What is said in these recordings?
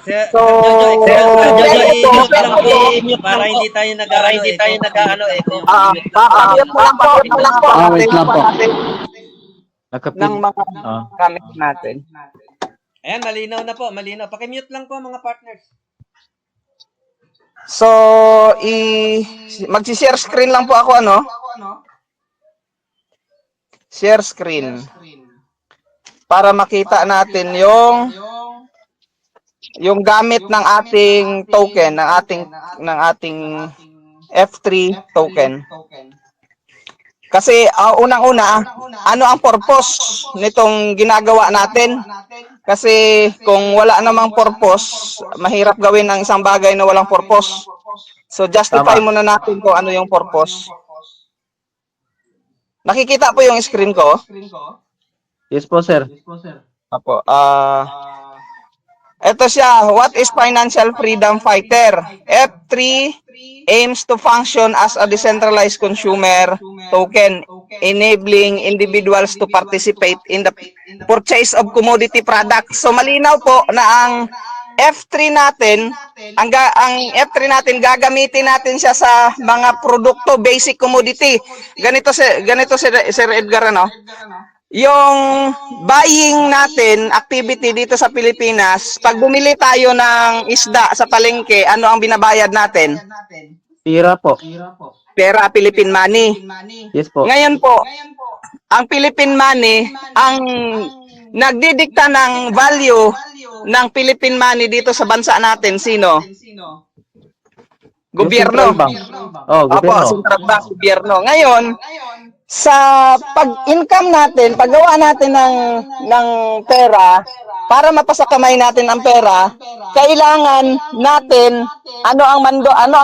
Sir Jojo, i-mute lang po para po hindi tayo para hindi tayo nag-ano-echo. nag-ano Pakimute lang po echo. yung mga Papamute mo lang po Ah, wait lang po. ng Nakapil. mga Ah. gamit natin. Ayan, malinaw na po, malinaw. Pakimute lang po mga partners. So, magsi-share screen lang po ako, ano? Share screen. Para makita natin yung gamit ng ating token, ng ating F3 token. Kasi unang-una, ano ang purpose nitong ginagawa natin? Kasi kung wala namang purpose, mahirap gawin ang isang bagay na walang purpose. So justify muna natin kung ano yung purpose. Nakikita po yung screen ko? Yes po, sir. Apo. Ito siya, what is Financial Freedom Fighter? F3 aims to function as a decentralized consumer token, enabling individuals to participate in the purchase of commodity products. So malinaw po na ang F3 natin, ang F3 natin gagamitin natin siya sa mga produkto, basic commodity. Ganito Sir Edgar, ano? Yung buying natin, activity dito sa Pilipinas, pag bumili tayo ng isda sa palengke, ano ang binabayad natin? Pira po. Pera, Philippine money. Yes po. Ngayon po, ang Philippine money, ang nagdidikta ng value ng Philippine money dito sa bansa natin, sino? Gobyerno. Oh, gobyerno. Central Bank, gobyerno. Ngayon, sa pag-income natin, paggawa natin ng pera, para mapasakamay natin ang pera, kailangan natin ano ang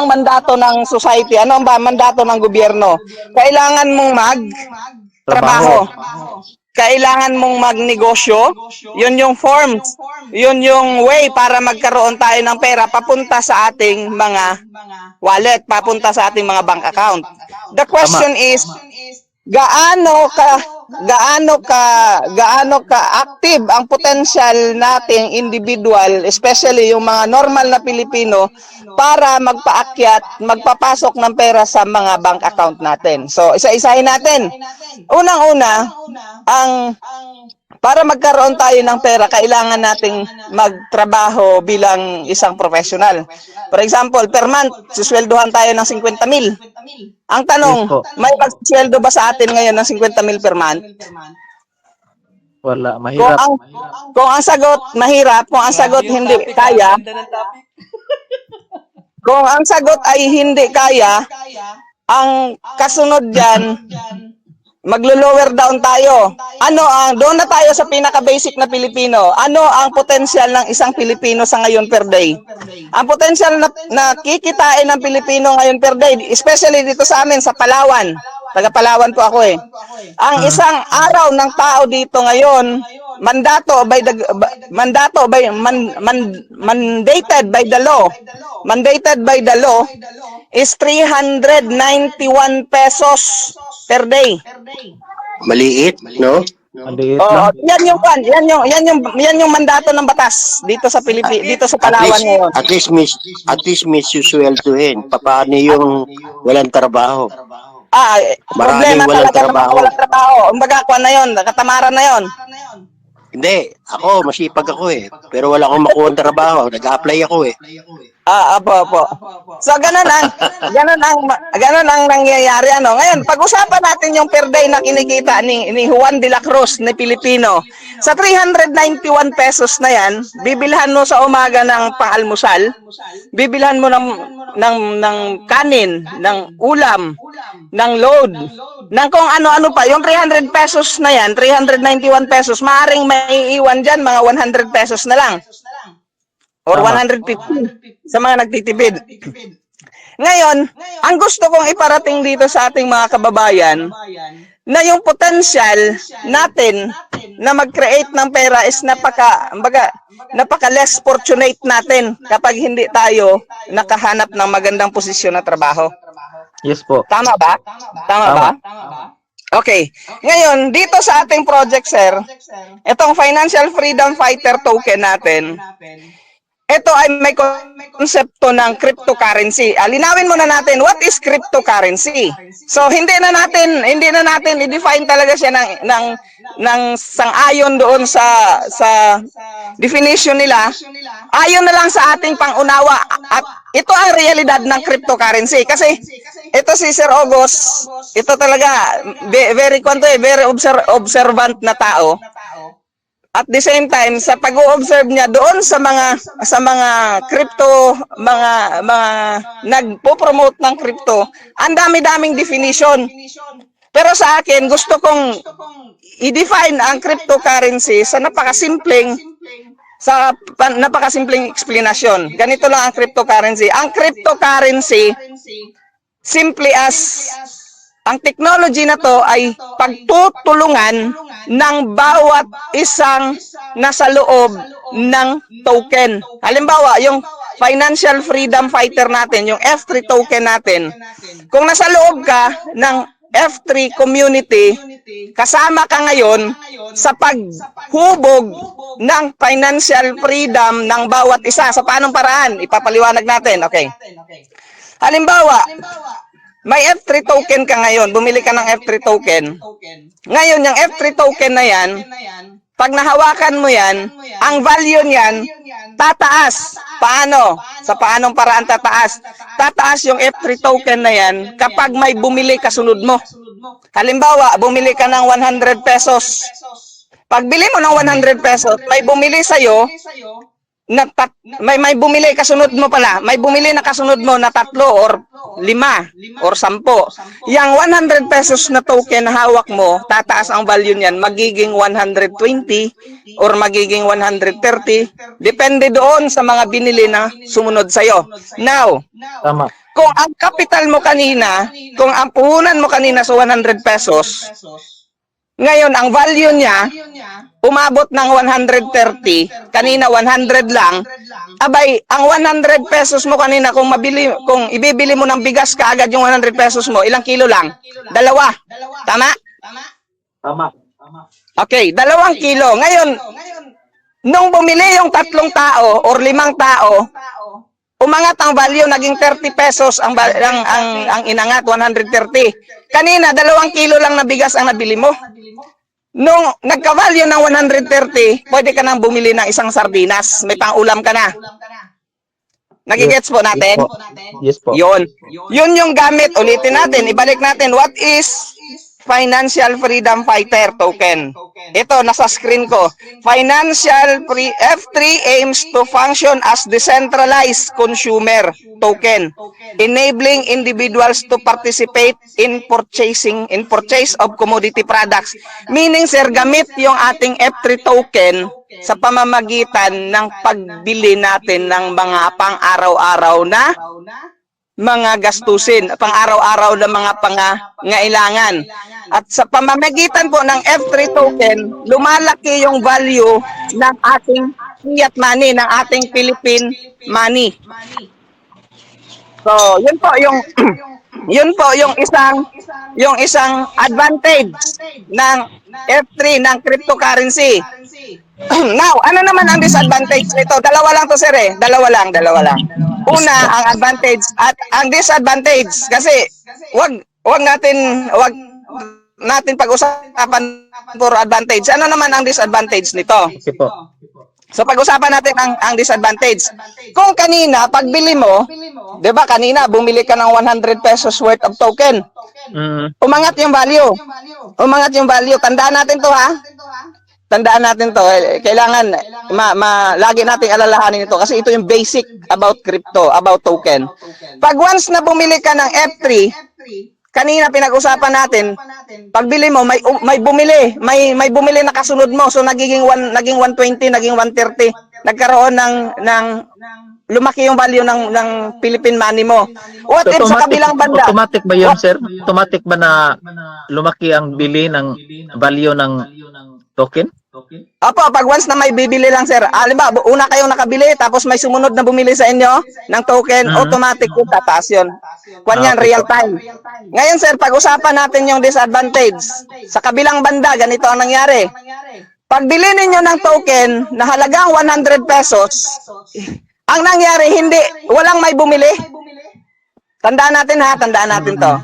mandato ng society, ano ang mandato ng gobyerno. Kailangan mong magtrabaho. Kailangan mong magnegosyo. Yun yung forms. Yun yung way para magkaroon tayo ng pera papunta sa ating mga wallet, papunta sa ating mga bank account. The question is, gaano ka active ang potential nating individual, especially yung mga normal na Pilipino, para magpapasok ng pera sa mga bank account natin. So, isa-isahin natin. Unang-una, para magkaroon tayo ng pera, kailangan nating magtrabaho bilang isang professional. For example, per month, susweldohan tayo ng 50,000. Ang tanong, may pagsweldo ba sa atin ngayon ng 50,000 per month? Wala, mahirap. Kung ang sagot, mahirap. Kung ang sagot, hindi kaya. Kung ang sagot ay hindi kaya, ang kasunod dyan, maglo-lower down tayo. Doon na tayo sa pinaka-basic na Pilipino. Ano ang potensyal ng isang Pilipino sa ngayon per day? Ang potensyal na kikitain ng Pilipino ngayon per day, especially dito sa amin, sa Palawan. Taga Palawan po ako eh. Ang isang araw ng tao dito ngayon, mandated by the law is 391 pesos per day. Maliit, no? Maliit lang. Yan yung mandato ng batas dito sa dito sa Palawan ngayon. At least may susweldohin. Paano yung walang trabaho? Problema talaga ng mga walang trabaho. Kumbaga, na yun, katamaran na yun. Hindi, ako, masipag ako eh. Pero wala akong makuha ng trabaho. Nag-a-apply ako eh. Apo. So, ganun ang nangyayari, ano. Ngayon, pag-usapan natin yung per day na kinikita ni Juan de la Cruz, ni Pilipino. Sa 391 pesos na yan, bibilhan mo sa umaga ng pang-almusal, bibilhan mo ng kanin, ng ulam, ng load, ng kung ano-ano pa. Yung 300 pesos na yan, 391 pesos, maaaring may iwan dyan, mga 100 pesos na lang. Or 150 sa mga nagtitipid. Ngayon, ang gusto kong iparating dito sa ating mga kababayan, na yung potential natin na mag-create ng pera is napaka less fortunate natin kapag hindi tayo nakahanap ng magandang posisyon na trabaho. Yes po. Tama ba? Tama ba? Okay. Ngayon, dito sa ating project, sir, itong Financial Freedom Fighter token natin, ito ay may konsepto ng cryptocurrency. Linawin muna natin, what is cryptocurrency? So hindi na natin i-define talaga siya ng sang-ayon doon sa definition nila. Ayon na lang sa ating pangunawa. At ito ang realidad ng cryptocurrency kasi ito si Sir August, ito talaga very observant na tao. At the same time, sa pag-o-observe niya doon sa mga crypto, mga nagpo-promote ng crypto, ang dami-daming definition. Pero sa akin, gusto kong i-define ang cryptocurrency sa napakasimpleng explanation. Ganito lang ang cryptocurrency. Ang cryptocurrency, simply as ang technology na to ay pagtutulungan ng bawat isang nasa loob ng token. Halimbawa, yung financial freedom fighter natin, yung F3 token natin, kung nasa loob ka ng F3 community, kasama ka ngayon sa paghubog ng financial freedom ng bawat isa. Sa paanong paraan? Ipapaliwanag natin. Okay. Halimbawa, may F3 token ka ngayon, bumili ka ng F3 token. Ngayon, yung F3 token na yan, pag nahawakan mo yan, ang value niyan, tataas. Paano? Sa paanong paraan tataas? Tataas yung F3 token na yan kapag may bumili kasunod mo. Halimbawa, bumili ka ng 100 pesos. Pag bili mo ng 100 pesos, may bumili sa'yo, may bumili kasunod mo pala, may bumili na kasunod mo na 3 or 5 or 10. Yang 100 pesos na token na hawak mo, tataas ang value niyan, magiging 120 or magiging 130, depende doon sa mga binili na sumunod sa'yo. Now, Tama. kung ang capital mo kanina, kung ang puhunan mo kanina sa 100 pesos, ngayon, ang value niya, umabot ng 130, kanina 100 lang, abay, ang 100 pesos mo kanina, kung ibibili mo ng bigas kaagad yung 100 pesos mo, ilang kilo lang? 2. Tama? Tama. Okay, 2 kilo. Ngayon, nung bumili yung 3 tao or 5 tao, umangat ang value, naging 30 pesos ang inangat, 130. Kanina, 2 kilo lang na bigas ang nabili mo. Nung nagka-value ng 130, pwede ka nang bumili ng isang sardinas. May pang-ulam ka na. Nagigets po natin? Yes po. Yun yung gamit. Ulitin natin, ibalik natin. What is Financial Freedom Fighter token? Ito, nasa screen ko. F3 aims to function as decentralized consumer token, enabling individuals to participate in purchase of commodity products. Meaning, sir, gamit yung ating F3 token sa pamamagitan ng pagbili natin ng mga pang-araw-araw na mga gastusin, pang-araw-araw na mga pangangailangan. At sa pamamagitan po ng F3 token, lumalaki yung value ng ating fiat money, ng ating Philippine money. So, yun po yung isang advantage ng F3 ng cryptocurrency. Now, ano naman ang disadvantage nito? Dalawa lang to, sir, eh. Dalawa lang. Una, ang advantage at ang disadvantage kasi wag natin pag-usapan for advantage. Ano naman ang disadvantage nito? Okay po. So pag-usapan natin ang disadvantage. Kung kanina pagbili mo, 'di ba kanina bumili ka ng 100 pesos worth of token. Umangat yung value. Tandaan natin 'to, ha. Tandaan natin to, kailangan lagi nating alalahanin ito kasi ito yung basic about crypto, about token. Pag once na bumili ka ng F3, kanina pinag-usapan natin, pagbili mo may bumili na kasunod mo, so naging 120, naging 130, nagkaroon ng lumaki yung value ng Philippine money mo. What if sa kabilang banda? Automatic ba yun, sir? Automatic ba na lumaki ang bili ng value ng token? Opo, pag once na may bibili lang, sir. Halimbawa, una kayong nakabili, tapos may sumunod na bumili sa inyo ng token, automatic po tataas yun. Kwan yan, real time. Ngayon, sir, pag-usapan natin yung disadvantage. Sa kabilang banda, ganito ang nangyari. Pag bili ninyo ng token na halagang 100 pesos, Ang nangyari, hindi, walang may bumili. Tandaan natin ha, tandaan natin to.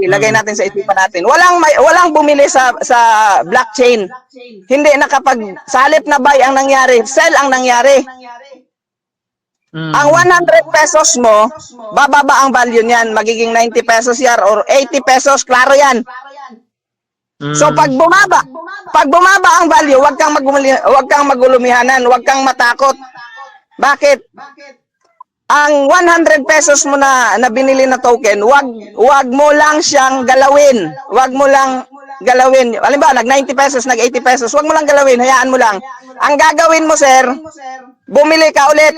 Ilagay natin sa isipan natin. Walang bumili sa blockchain. Hindi sa halip na buy ang nangyari, sell ang nangyari. Ang 100 pesos mo, bababa ang value niyan, magiging 90 pesos yan or 80 pesos, klaro yan. So pag bumaba ang value, wag kang magulumihanan, wag kang matakot. Bakit? Ang 100 pesos mo na binili na token, wag mo lang siyang galawin. Wag mo lang galawin. Halimbawa, nag 90 pesos, nag 80 pesos, wag mo lang galawin, hayaan mo lang. Ang gagawin mo, sir, bumili ka ulit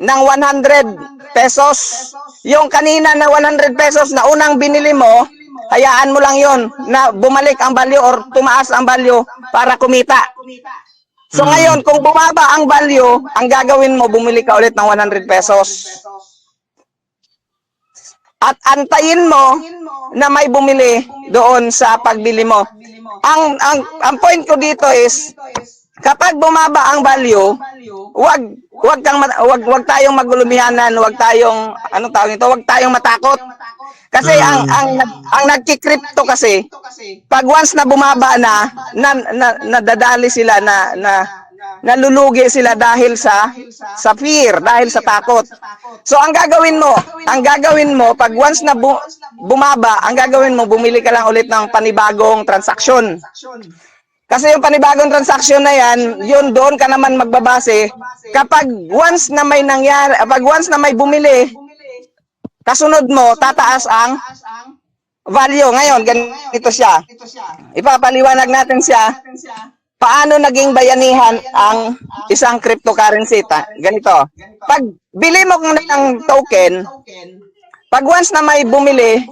ng 100 pesos. Yung kanina na 100 pesos na unang binili mo, hayaan mo lang yon na bumalik ang value or tumaas ang value para kumita. So ngayon, kung bumaba ang value, ang gagawin mo, bumili ka ulit ng 100 pesos. At antayin mo na may bumili doon sa pagbili mo. Ang point ko dito is, kapag bumaba ang value, wag tayong magulumihanan, wag tayong wag tayong matakot. Kasi ang nagki-crypto kasi pag once na bumaba nadadali sila nalulugi sila dahil sa fear, dahil sa takot. So ang gagawin mo pag once na bumaba, ang gagawin mo, bumili ka lang ulit ng panibagong transaksyon. Kasi yung panibagong transaksyon na yan, yun doon ka naman magbabase kapag once na may nangyari, pag once na may bumili, kasunod mo, tataas ang value. Ngayon, ganito siya. Ipapaliwanag natin siya. Paano naging bayanihan ang isang cryptocurrency? Ganito. Pag bili mo ng token, pag once na may bumili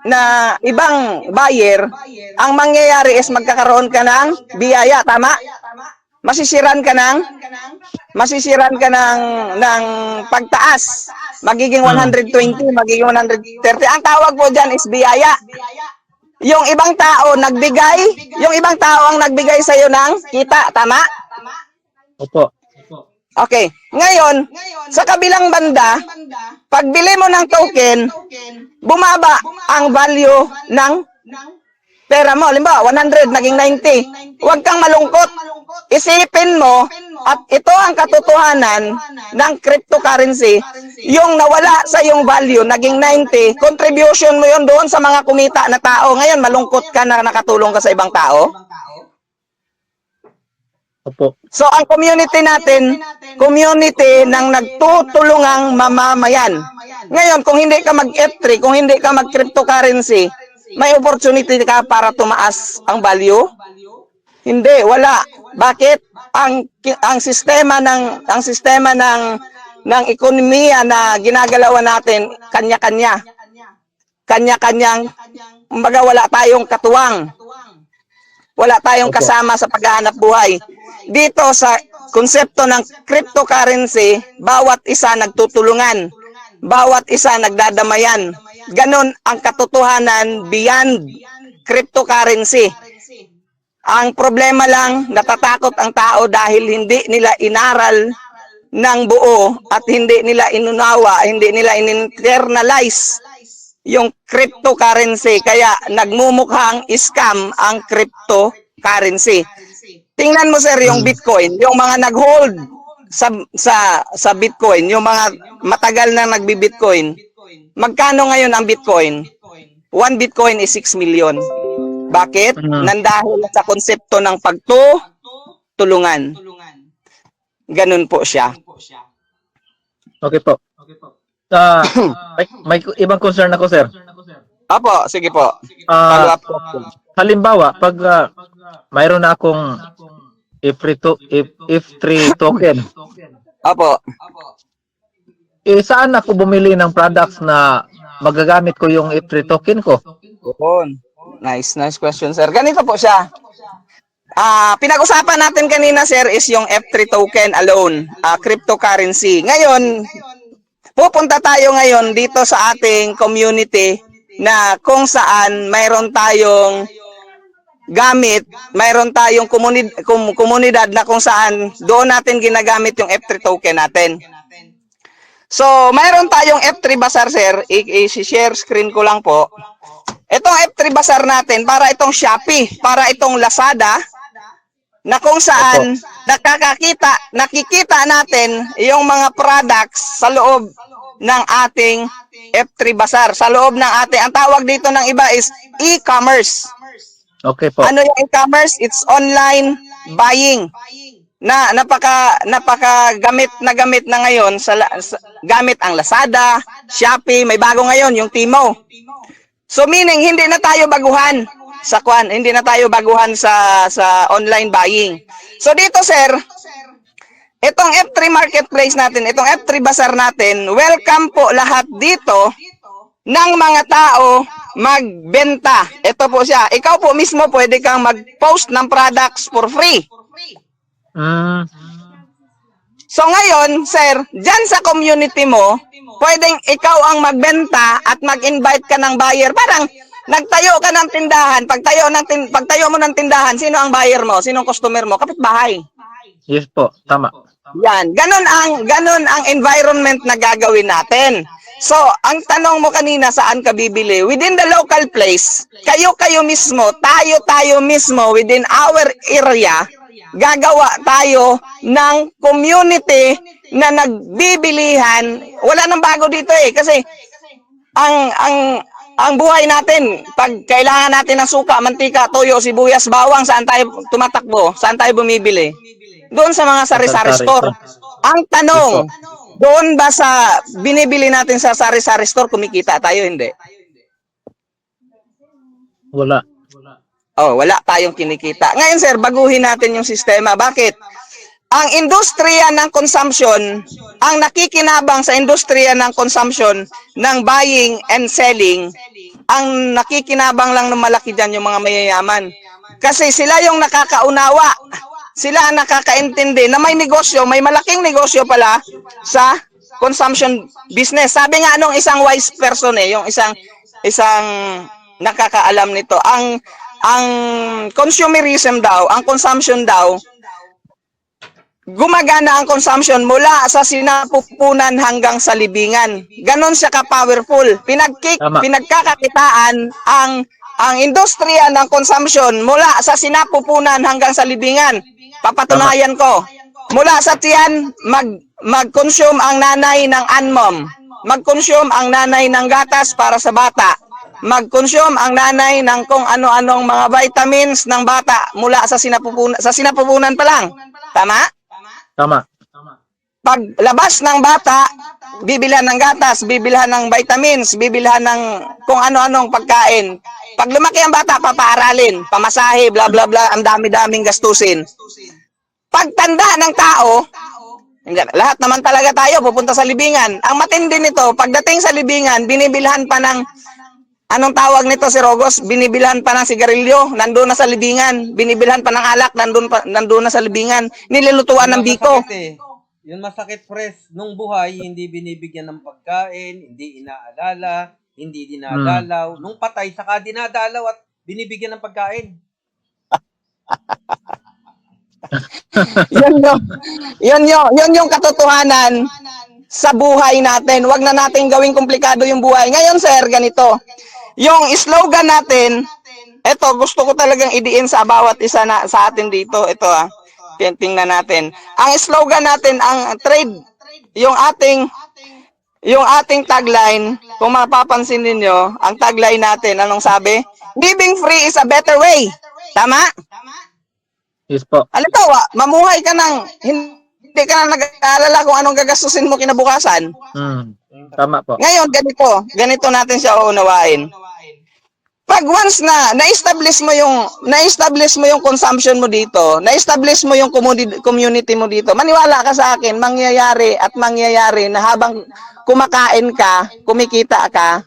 na ibang buyer, ang mangyayari is magkakaroon ka ng biyaya. Tama? Masisiran ka ng pagtaas. Magiging 120, magiging 130. Ang tawag po dyan is biyaya. Yung ibang tao ang nagbigay sa iyo ng kita, tama? Opo. Okay. Ngayon, sa kabilang banda, pagbili mo ng token, bumaba ang value ng pera mo. Halimbawa, 100 naging 90. Huwag kang malungkot. Isipin mo, at ito ang katotohanan ng cryptocurrency, yung nawala sa yung value, naging 90, contribution mo yun doon sa mga kumita na tao. Ngayon, malungkot ka na nakatulong ka sa ibang tao? Opo. So, ang community natin, community ng nagtutulungang mamamayan. Ngayon, kung hindi ka mag-F3, kung hindi ka mag-cryptocurrency, may opportunity ka para tumaas ang value? Hindi, wala. Bakit? Ang sistema ng ekonomiya na ginagalawan natin kanya-kanya. Kanya-kanyang, kumbaga wala tayong katuwang. Wala tayong kasama sa paghahanap buhay. Dito sa konsepto ng cryptocurrency, bawat isa nagtutulungan. Bawat isa nagdadamayan. Ganon ang katotohanan beyond cryptocurrency. Ang problema lang, natatakot ang tao dahil hindi nila inaral ng buo at hindi nila inunawa, hindi nila in-internalize yung cryptocurrency. Kaya nagmumukhang scam ang cryptocurrency. Tingnan mo sir yung Bitcoin, yung mga nag-hold sa Bitcoin, yung mga matagal na nagbi-Bitcoin. Magkano ngayon ang Bitcoin? 1 Bitcoin is 6 million. Bakit? Nandahil sa konsepto ng pagtulungan. Ganun po siya. Okay po. May ibang concern ako, sir. Apo, sige po. Follow up po. Halimbawa, pag mayroon na akong F3 token, Apo. saan ako bumili ng products na magagamit ko yung F3 token ko? Nice question, sir. Ganito po siya. Pinag-usapan natin kanina, sir, is yung F3 token alone, cryptocurrency. Ngayon, pupunta tayo ngayon dito sa ating community na kung saan mayroon tayong gamit, mayroon tayong komunidad na kung saan doon natin ginagamit yung F3 token natin. So, mayroon tayong F3 Bazaar, sir. I-share screen ko lang po. Itong F3 Bazaar natin, para itong Shopee, para itong Lazada, na kung saan nakikita natin yung mga products sa loob ng ating F3 Bazaar. Sa loob ng ating, ang tawag dito ng iba is e-commerce. Okay po. Ano yung e-commerce? It's online buying. Na napaka gamit na ngayon gamit ang Lazada, Shopee, may bago ngayon yung Timo. So meaning hindi na tayo baguhan sa hindi na tayo baguhan sa online buying. So dito sir, itong F3 marketplace natin, itong F3 Bazaar natin, welcome po lahat dito ng mga tao magbenta. Ito po siya. Ikaw po mismo pwede kang mag-post ng products for free. So ngayon, sir, dyan sa community mo, pwedeng ikaw ang magbenta at mag-invite ka ng buyer. Parang nagtayo ka ng tindahan, pagtayo mo ng tindahan, sino ang buyer mo? Sino ang customer mo? Kapitbahay. Yes po, tama. Yan, ganun ang environment na gagawin natin. So, ang tanong mo kanina, saan ka bibili? Within the local place, kayo mismo, tayo mismo, within our area, gagawa tayo ng community na nagbibilihan. Wala nang bago dito kasi ang buhay natin, pag kailangan natin ng suka, mantika, toyo, sibuyas, bawang, saan tayo tumatakbo? Saan tayo bumibili? Doon sa mga sari-sari store. Ang tanong, doon ba sa binibili natin sa sari-sari store, kumikita tayo? Hindi. Wala. Wala tayong kinikita. Ngayon sir, baguhin natin yung sistema. Bakit? Ang industriya ng consumption, ang nakikinabang sa industriya ng consumption, ng buying and selling, ang nakikinabang lang ng malaki dyan yung mga mayayaman. Kasi sila yung nakakaunawa, sila ang nakakaintindi na may negosyo, may malaking negosyo pala sa consumption business. Sabi nga nung isang wise person yung isang nakakaalam nito, ang consumerism daw, ang consumption daw, gumagana ang consumption mula sa sinapupunan hanggang sa libingan. Ganon siya ka-powerful. Pinagkakakitaan ang industriya ng consumption mula sa sinapupunan hanggang sa libingan. Papatunayan ko. Mula sa tiyan, mag-consume ang nanay ng anmom. Mag-consume ang nanay ng gatas para sa bata. Mag-consume ang nanay ng kung ano-anong mga vitamins ng bata mula sa sinapupunan pa lang. Tama? Tama. Paglabas ng bata, bibilhan ng gatas, bibilhan ng vitamins, bibilhan ng kung ano-anong pagkain. Pag lumaki ang bata, papaaralin, pamasahe, bla bla bla, ang dami-daming gastusin. Pagtanda ng tao, lahat naman talaga tayo pupunta sa libingan. Ang matindi nito, pagdating sa libingan, binibilhan pa ng anong tawag nito si Rogos? Binibilhan pa ng sigarilyo, nandoon na sa libingan. Binibilhan pa ng alak, nandoon na sa libingan. Nilulutuan ng biko. Yun masakit, Pres. Nung buhay, hindi binibigyan ng pagkain, hindi inaalala, hindi dinadalaw. Nung patay, saka dinadalaw at binibigyan ng pagkain. Yun yung katotohanan sa buhay natin. Huwag na natin gawing komplikado yung buhay. Ngayon, sir, ganito. Yung slogan natin, eto, gusto ko talagang idiin sa bawat isa na sa atin dito. Ito tingnan natin. Ang slogan natin, ang trade, yung ating tagline, kung mapapansin niyo, ang tagline natin, anong sabi? Living free is a better way. Tama? Yes po. Halimbawa, mamuhay ka ng hindi ka na nag-aalala kung anong gagastusin mo kinabukasan. Tama po. Ngayon, ganito natin siya uunawain. Pag once na na-establish mo yung consumption mo dito, na-establish mo yung community mo dito, maniwala ka sa akin, mangyayari na habang kumakain ka, kumikita ka,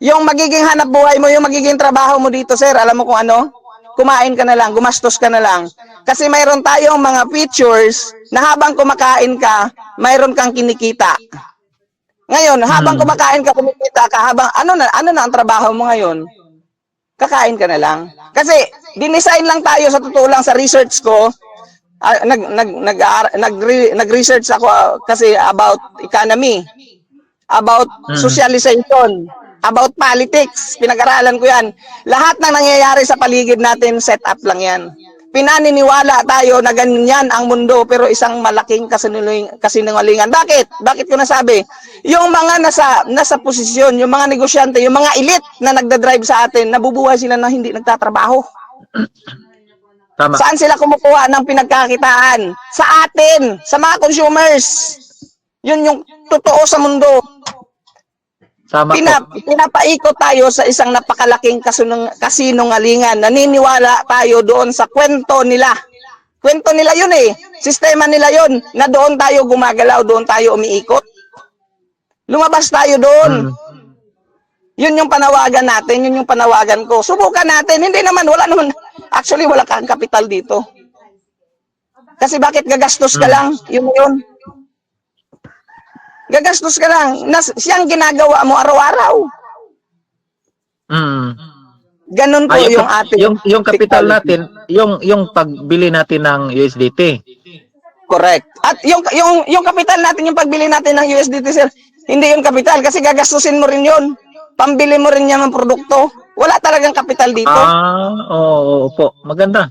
yung magiging hanap buhay mo, yung magiging trabaho mo dito, sir, alam mo kung ano? Kumain ka na lang, gumastos ka na lang. Kasi mayroon tayong mga features na habang kumakain ka, mayroon kang kinikita. Ngayon, habang kumakain ka, kumikita ka, habang ano na ang trabaho mo ngayon? Kakain ka na lang. Kasi dinesign lang tayo, sa totoo lang, sa research ko, nag-research ako kasi about economy. about socialization, about politics. Pinag-aralan ko yan. Lahat ng nangyayari sa paligid natin, set up lang yan. Pinaniniwala tayo na ganyan ang mundo pero isang malaking kasinungalingan. Bakit? Bakit ko nasabi? Yung mga nasa posisyon, yung mga negosyante, yung mga elite na nagdadrive sa atin, nabubuhay sila na hindi nagtatrabaho. Tama. Saan sila kumukuha ng pinagkakitaan? Sa atin, sa mga consumers. Yun yung totoo sa mundo. Tama po. Pinapaikot tayo sa isang napakalaking kasinungalingan. Naniniwala tayo doon sa kwento nila. Kwento nila yun eh. Sistema nila yun. Na doon tayo gumagalaw, doon tayo umiikot. Lumabas tayo doon. Yun yung panawagan natin, yun yung panawagan ko. Subukan natin. Hindi naman, wala naman. Actually, wala kang kapital dito. Kasi bakit gagastos ka lang? Yun. Gagastos ka lang. Siyang ginagawa mo araw-araw. Ganon po yung ating... Yung capital natin, yung pagbili natin ng USDT. Correct. At yung capital natin, yung pagbili natin ng USDT, sir, hindi yung capital kasi gagastusin mo rin yun. Pambili mo rin yan ng produkto. Wala talagang capital dito. Oo po. Maganda.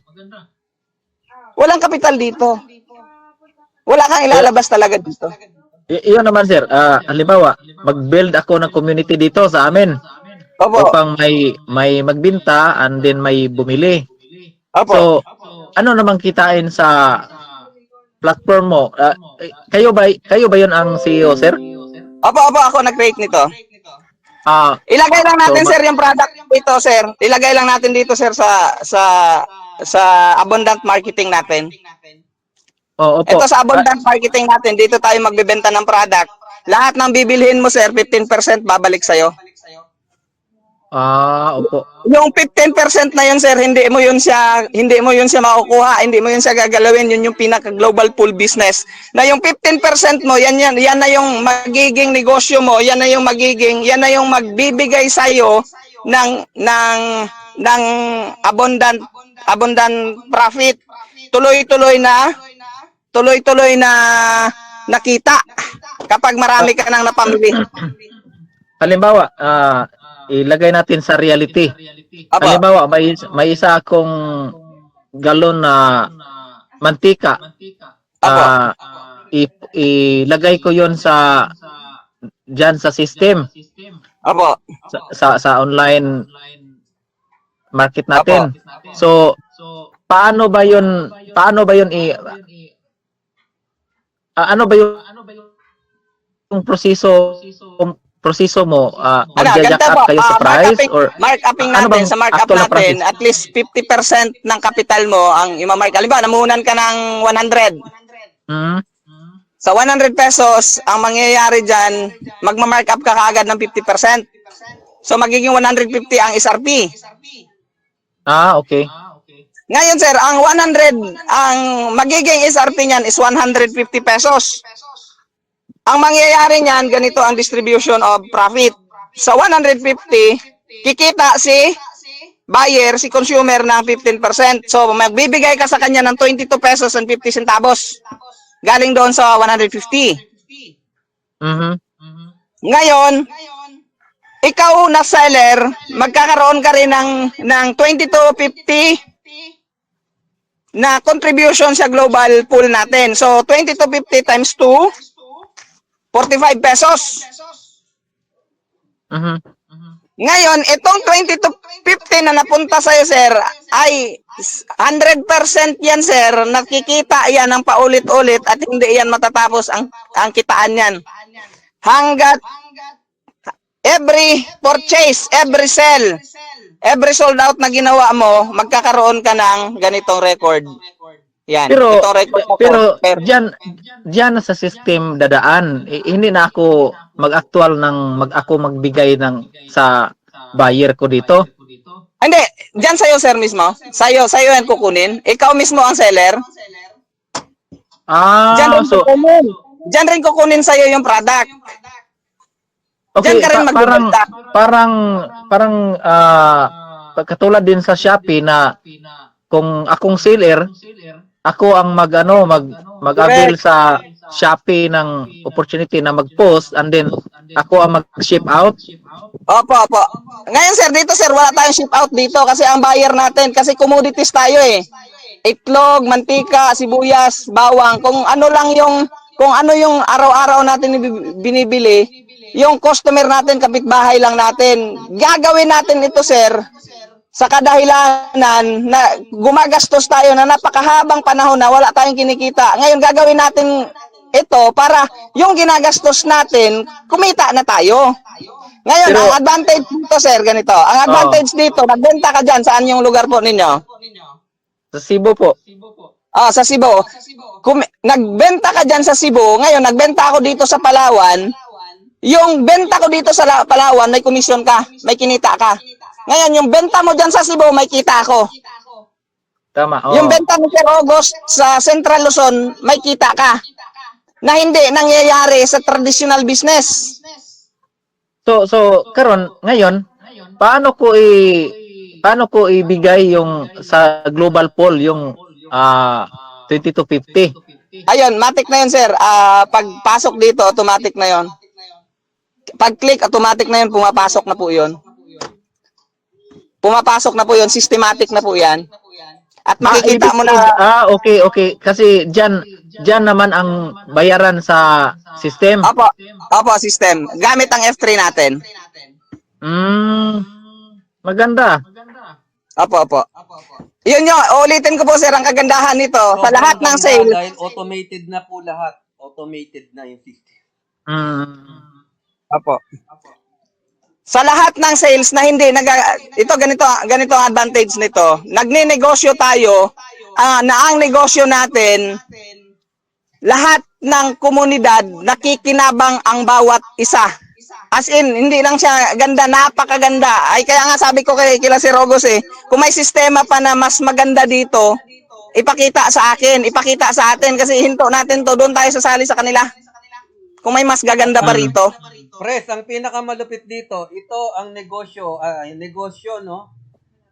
Walang capital dito. Wala kang ilalabas talaga dito. Iyon naman sir, halimbawa, mag-build ako ng community dito sa amin. Opo. Upang may magbinta and then may bumili. Opo. So, ano namang kitain sa platform mo? Kayo ba 'yon ang CEO, sir? Opo, ako nag-create nito. Ilagay lang natin So, sir yung product dito, sir. Ilagay lang natin dito sir sa abundant marketing natin. opo. Ito sa abundant marketing natin, dito tayo magbebenta ng product. Lahat ng bibilhin mo sir, 15% babalik sa'yo. Opo. Yung 15% na yun sir, hindi mo yun siya makukuha, hindi mo yun siya gagalawin, yun yung pinaka global pool business. Na yung 15% mo, yan na yung magiging negosyo mo, yan na yung magbibigay sa iyo ng abundant profit. Tuloy-tuloy na nakita kapag marami ka nang napamili. Halimbawa, ilagay natin sa reality. Apo. Halimbawa, may isa akong galon na mantika. Ilagay ko 'yon diyan sa system. Apo. Sa online market natin. Apo. So, paano ba 'yon ano ba yung proseso mo? Mag-jack ganito po, up kayo sa price or mark-upping ano natin, bang sa mark-up actual na natin, price? at least 50% ng capital mo ang i-mark. Halimbawa, namuhunan ka ng 100. Sa 100 pesos, ang mangyayari dyan, magma-mark up ka kaagad ng 50%. So, magiging 150 ang SRP. Okay. Ngayon, sir, ang magiging SRP niyan is 150 pesos. Ang mangyayari niyan, ganito ang distribution of profit. Sa 150, kikita si buyer, si consumer ng 15%. So, magbibigay ka sa kanya ng 22 pesos and 50 centavos. Galing doon sa 150. Ngayon, ikaw na seller, magkakaroon ka rin ng 22.50 na contribution sa global pool natin. So, 22.50 times 2, 45 pesos. Ngayon, itong 22.50 na napunta sa'yo, sir, ay 100% yan, sir. Nakikita yan ng paulit-ulit at hindi yan matatapos ang kitaan yan. Hanggat every purchase, every sell, every sold out na ginawa mo, magkakaroon ka ng ganitong record. Yan. Pero Itong record diyan sa system dadaan. Hindi na ako mag-actual ako magbigay sa buyer ko dito. Hindi, diyan sa'yo, sir, mismo. Sa'yo yan kukunin. Ikaw mismo ang seller. Diyan rin kukunin sa'yo yung product. Okay, Diyan ka rin magbibenta. parang katulad din sa Shopee na kung akong seller, ako ang mag-avail sa Shopee ng opportunity na mag-post and then ako ang mag-ship out. Opo, opo. Ngayon sir, dito sir, wala tayong ship out dito kasi ang buyer natin, kasi commodities tayo eh. Itlog, mantika, sibuyas, bawang, kung ano yung araw-araw natin binibili, yung customer natin, kapitbahay lang natin. Gagawin natin ito sir, sa kadahilanan na gumagastos tayo na napakahabang panahon na wala tayong kinikita. Ngayon gagawin natin ito para yung ginagastos natin, kumita na tayo. Ngayon, Pero, ang advantage dito, sir, ganito. Ang advantage dito, nagbenta ka dyan, saan yung lugar po ninyo? sa Cebu po. Sa Cebu. Nagbenta ka dyan sa Cebu, ngayon, nagbenta ako dito sa Palawan. Yung benta ko dito sa Palawan, may komisyon ka, may kinita ka. Ngayon, yung benta mo dyan sa Cebu, may kita ako. Tama. Yung benta mo Sir August sa Central Luzon, may kita ka. Na hindi nangyayari sa traditional business. So karon ngayon, paano ko ibigay yung sa global poll yung 2250? Ayun, matik na yun, sir. Pagpasok dito, automatic na yun. Pag-click, automatic na yun, pumapasok na po yun. Pumapasok na po yun, systematic na po yan. At makikita mo na... Okay. Kasi dyan naman ang bayaran sa system. Opo, system. Gamit ang F3 natin. Maganda. Opo. Yun yung, ulitin ko po sir, ang kagandahan nito, sa lahat ng sale. Dahil automated na po lahat. Automated na yung system. Opo. Sa lahat ng sales na hindi ito ganito ang advantage nito. Nagne-negosyo tayo na ang negosyo natin lahat ng komunidad nakikinabang ang bawat isa. As in, hindi lang siya ganda, napakaganda. Ay kaya nga sabi ko kila Sir Rogos kung may sistema pa na mas maganda dito, ipakita sa akin, ipakita sa atin kasi hinto natin to, doon tayo sasali sa kanila. Kung may mas gaganda pa rito. Pres, ang pinakamalupit dito, ito ang negosyo, no?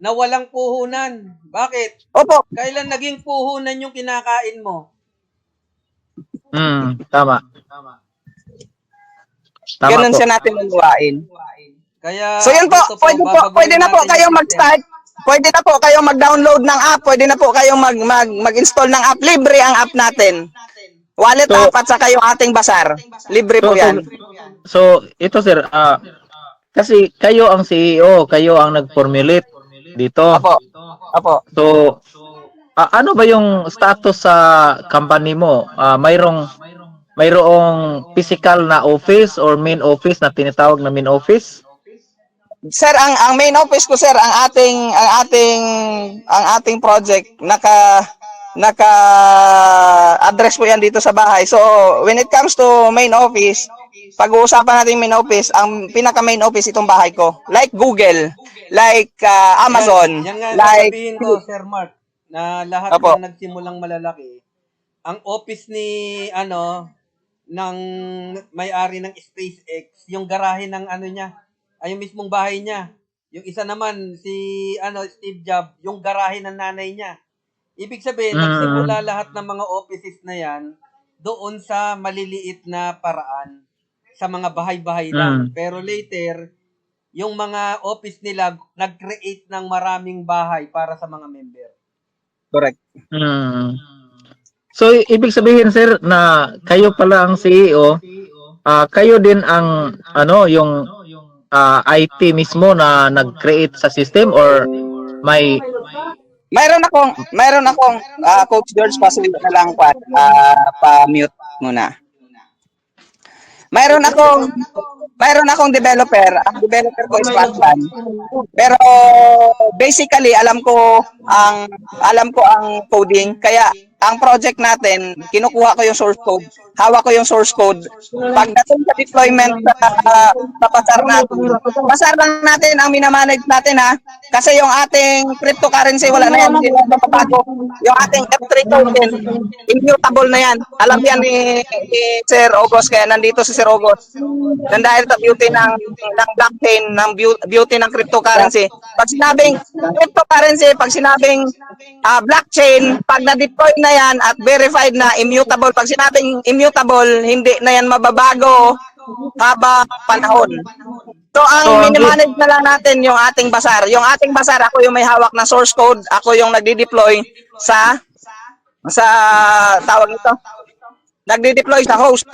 Na walang puhunan. Bakit? Opo. Kailan naging puhunan yung kinakain mo? Tama Ganun po. siya natin unawain. Kaya So yun po, pwede na po kayong mag-start. Pwede na po kayong mag-download ng app, pwede na po kayong mag-install ng app. Libre ang app natin. Wallet app at saka yung ating basar. Libre po yan. So ito sir, kasi kayo ang CEO, kayo ang nag-formulate dito. Opo. So ano ba yung status sa company mo? Mayroong physical na office or main office na tinatawag na main office? Sir, ang main office ko sir, ang ating project naka-address po yan dito sa bahay. So, when it comes to main office, pag-uusapan natin main office, ang pinaka-main office itong bahay ko. Like Google, like Amazon, Yan nga like... sabihin ko, Sir Mark, na lahat Opo. ng nagsimulang malalaki, ang office ni, ng may-ari ng SpaceX, yung garahe ng niya, ay yung mismong bahay niya. Yung isa naman, si, Steve Jobs, yung garahe ng nanay niya. Ibig sabihin, nagsimula lahat ng mga offices na yan doon sa maliliit na paraan sa mga bahay-bahay lang. Pero later, yung mga office nila nag-create ng maraming bahay para sa mga member. Correct. So ibig sabihin sir na kayo pala ang CEO, kayo din ang yung IT mismo na nag-create sa system or may Mayroon akong Coach George, pasilip na lang pa-mute muna. Mayroon akong developer. Ang developer ko is Batman. Pero basically alam ko ang coding, kaya ang project natin, kinukuha ko yung source code, hawak ko yung source code. Pagdating sa deployment sa pasar lang natin ang minamanage natin kasi yung ating cryptocurrency wala na yan, hindi na mapapago. Yung ating F3 token, immutable na yan. Alam yan ni Sir August, kaya nandito si Sir August. Dahil sa beauty ng blockchain, ng beauty ng cryptocurrency. Pag sinabing cryptocurrency, pag sinabing blockchain, pag na-deploy na yan at verified na immutable, pag sinabing immutable, hindi na yan mababago, habang panahon. So, So, ang ang minimanage na lang natin yung ating basar. Yung ating basar, ako yung may hawak na source code, ako yung nagdi-deploy sa tawag ito, nagdi-deploy sa host.